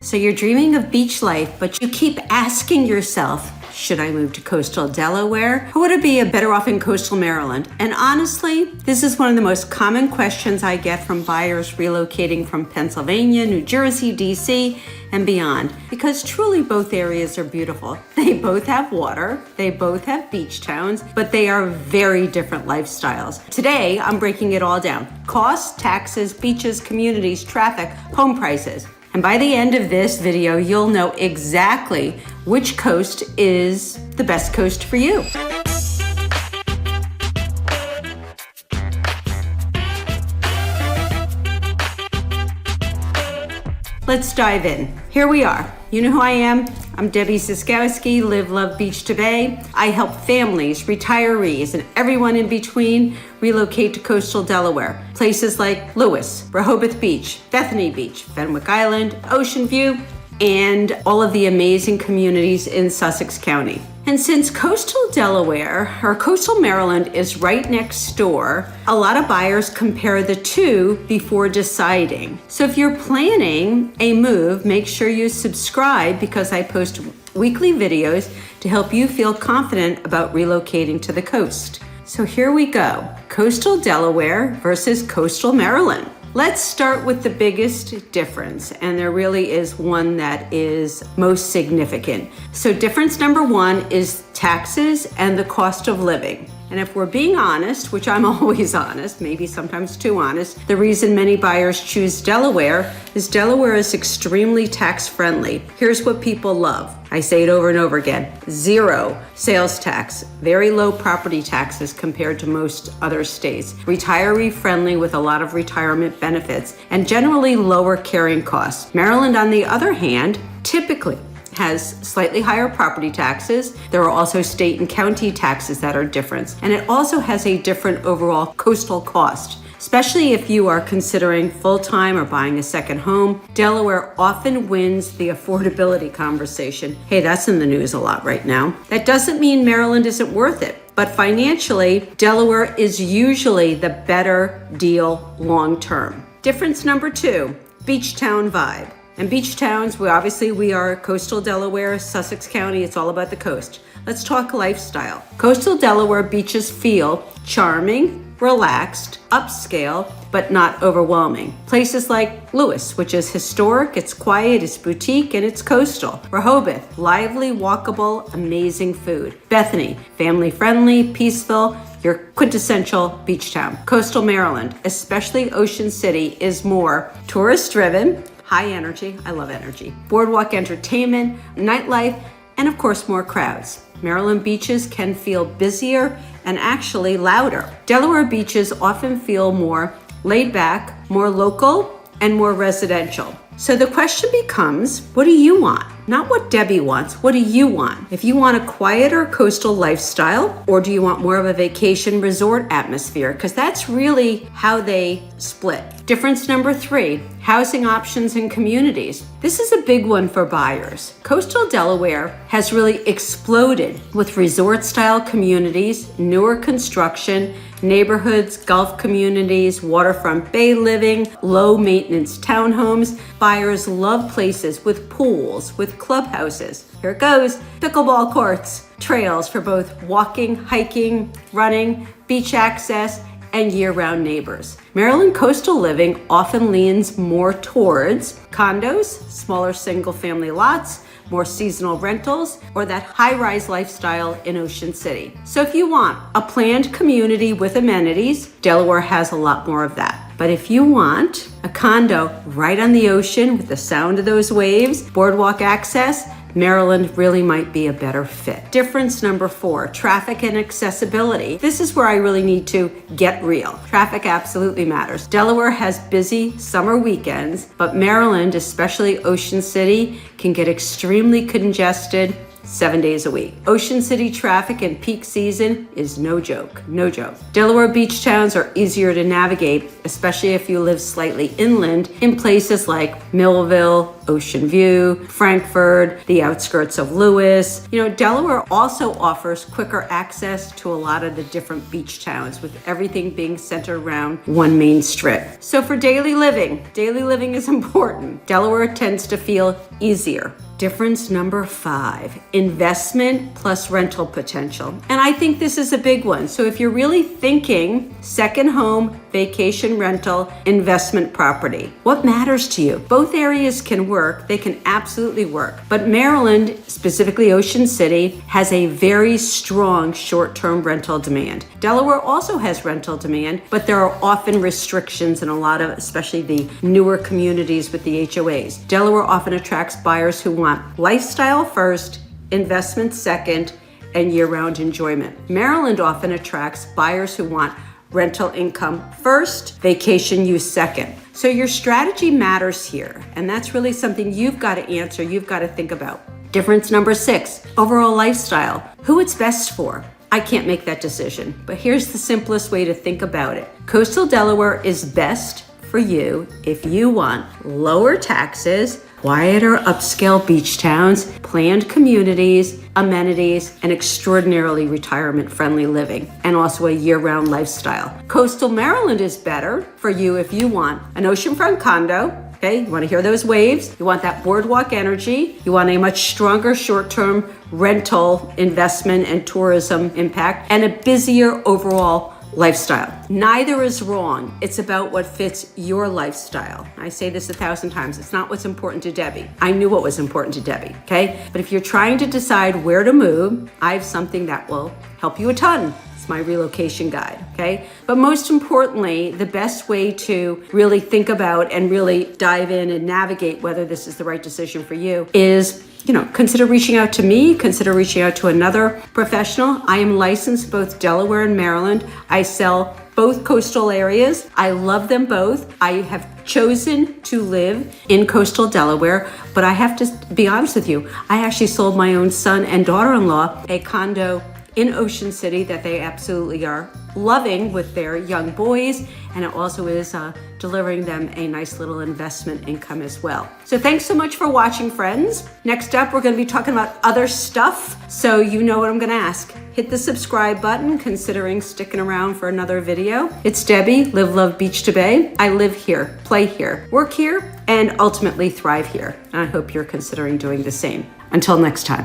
So you're dreaming of beach life, but you keep asking yourself, should I move to coastal Delaware, or would I be better off in coastal Maryland? And honestly, this is one of the most common questions I get from buyers relocating from Pennsylvania, New Jersey, DC, and beyond, because truly both areas are beautiful. They both have water, they both have beach towns, but they are very different lifestyles. Today, I'm breaking it all down. Costs, taxes, beaches, communities, traffic, home prices. And by the end of this video, you'll know exactly which coast is the best coast for you. Let's dive in. Here we are. You know who I am. I'm Debbie Siskowski, Live, Love, Beach to Bay. I help families, retirees, and everyone in between relocate to coastal Delaware. Places like Lewis, Rehoboth Beach, Bethany Beach, Fenwick Island, Ocean View, and all of the amazing communities in Sussex County. And since coastal Delaware or coastal Maryland is right next door, a lot of buyers compare the two before deciding. So if you're planning a move, make sure you subscribe because I post weekly videos to help you feel confident about relocating to the coast. So here we go. Coastal Delaware versus coastal Maryland. Let's start with the biggest difference, and there really is one that is most significant. So difference number one is taxes and the cost of living. And if we're being honest, which I'm always honest, maybe sometimes too honest, the reason many buyers choose Delaware is extremely tax friendly. Here's what people love. I say it over and over again. 0 sales tax, very low property taxes compared to most other states. Retiree friendly with a lot of retirement benefits and generally lower carrying costs. Maryland, on the other hand, typically has slightly higher property taxes. There are also state and county taxes that are different. And it also has a different overall coastal cost. Especially if you are considering full-time or buying a second home, Delaware often wins the affordability conversation. Hey, that's in the news a lot right now. That doesn't mean Maryland isn't worth it, but financially, Delaware is usually the better deal long-term. Difference number two, beach town vibe. And beach towns, we are coastal Delaware, Sussex County, it's all about the coast. Let's talk lifestyle. Coastal Delaware beaches feel charming, relaxed, upscale, but not overwhelming. Places like Lewis, which is historic, it's quiet, it's boutique, and it's coastal. Rehoboth, lively, walkable, amazing food. Bethany, family friendly, peaceful, your quintessential beach town. Coastal Maryland, especially Ocean City, is more tourist driven, high energy, I love energy, boardwalk entertainment, nightlife, and of course more crowds. Maryland beaches can feel busier and actually louder. Delaware beaches often feel more laid back, more local, and more residential. So the question becomes, what do you want? Not what Debbie wants, what do you want? If you want a quieter coastal lifestyle, or do you want more of a vacation resort atmosphere? Because that's really how they split. Difference number three, housing options and communities. This is a big one for buyers. Coastal Delaware has really exploded with resort-style communities, newer construction, neighborhoods, Gulf communities, waterfront bay living, low-maintenance townhomes. Buyers love places with pools, with clubhouses. Here it goes, pickleball courts, trails for both walking, hiking, running, beach access, and year-round neighbors. Maryland coastal living often leans more towards condos, smaller single-family lots, more seasonal rentals, or that high-rise lifestyle in Ocean City. So if you want a planned community with amenities, Delaware has a lot more of that. But if you want a condo right on the ocean with the sound of those waves, boardwalk access, Maryland really might be a better fit. Difference number four, traffic and accessibility. This is where I really need to get real. Traffic absolutely matters. Delaware has busy summer weekends, but Maryland, especially Ocean City, can get extremely congested 7 days a week. Ocean City traffic in peak season is no joke, no joke. Delaware beach towns are easier to navigate, especially if you live slightly inland in places like Millville, Ocean View, Frankfurt, the outskirts of Lewis. Delaware also offers quicker access to a lot of the different beach towns, with everything being centered around one main strip. So for daily living is important. Delaware tends to feel easier. Difference number 5, investment plus rental potential. And I think this is a big one. So if you're really thinking second home, vacation rental, investment property, what matters to you? Both areas can work. They can absolutely work. But Maryland, specifically Ocean City, has a very strong short-term rental demand. Delaware also has rental demand, but there are often restrictions in a lot of, especially the newer communities with the HOAs. Delaware often attracts buyers who want lifestyle first, investment second, and year-round enjoyment. Maryland often attracts buyers who want rental income first, vacation use second. So your strategy matters here, and that's really something you've got to answer, you've got to think about. Difference number 6, overall lifestyle. Who it's best for. I can't make that decision, but here's the simplest way to think about it. Coastal Delaware is best for you if you want lower taxes, quieter upscale beach towns, planned communities, amenities, and extraordinarily retirement-friendly living, and also a year-round lifestyle. Coastal Maryland is better for you if you want an oceanfront condo. Okay, you want to hear those waves, you want that boardwalk energy, you want a much stronger short-term rental investment and tourism impact, and a busier overall lifestyle. Neither is wrong. It's about what fits your lifestyle. I say this 1,000 times. It's not what's important to Debbie. I knew what was important to Debbie, okay? But if you're trying to decide where to move, I have something that will help you a ton. It's my relocation guide, okay? But most importantly, the best way to really think about and really dive in and navigate whether this is the right decision for you is, consider reaching out to me, consider reaching out to another professional. I am licensed both Delaware and Maryland. I sell both coastal areas. I love them both. I have chosen to live in coastal Delaware, but I have to be honest with you. I actually sold my own son and daughter-in-law a condo in Ocean City that they absolutely are loving with their young boys, and it also is delivering them a nice little investment income as well. So thanks so much for watching, friends. Next up, we're going to be talking about other stuff, so you know what I'm going to ask. Hit the subscribe button, considering sticking around for another video. It's Debbie, Live, Love, Beach to Bay. I live here, play here, work here, and ultimately thrive here. And I hope you're considering doing the same. Until next time.